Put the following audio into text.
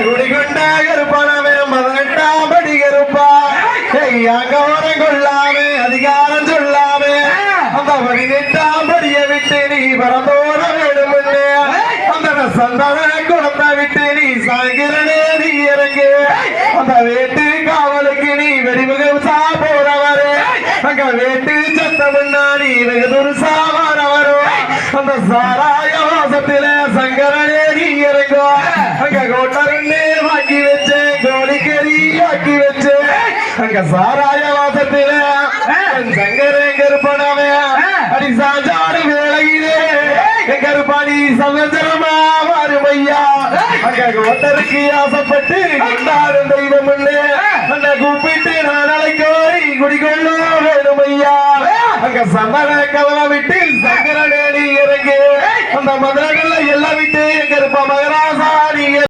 குடிகொண்ட கருப்பானவே 18ஆம் படி கருப்பா அங்க ஓரம் கொள்ளாமே அதிகாரம் சொல்லாமே அந்த 18ஆம் படியை விட்டு நீ பரந்தோட வேணும் அந்த சந்தன குளத்தை விட்டு நீ சாய்கிறனே நீ இறங்கு அந்த வேட்டு காவலுக்கு நீ வெடிமுகம் சாப்பிடவரே அங்க வேட்டு சத்த முன்னாடி வெகு துருசா வரவரும் அந்த சாராய வாசத்தில சங்கரனே நீ இறங்கோ அங்க கோட்டரண்ணே வாக்கி வச்சேன் கோழிக்கறி ஆக்கி வச்சேன் அங்க சாராய வாசத்தில சங்கரே கருப்பனவே அடி சாஞ்சாடு வேளையிலே கருப்பாடி சமச்சரமா வருமையா அங்க கோட்டருக்கு ஆசைப்பட்டு கொண்டாடும் தெய்வம் அந்த கூப்பிட்டு நான் அழைக்கோரி குடிகொள்ளோ வேணுமையா அங்க சந்தன கவலை விட்டு சங்கரனே நீ இறங்கு அந்த மதுரங்கள்ல எல்லாம் விட்டு கருப்ப மகராசாரி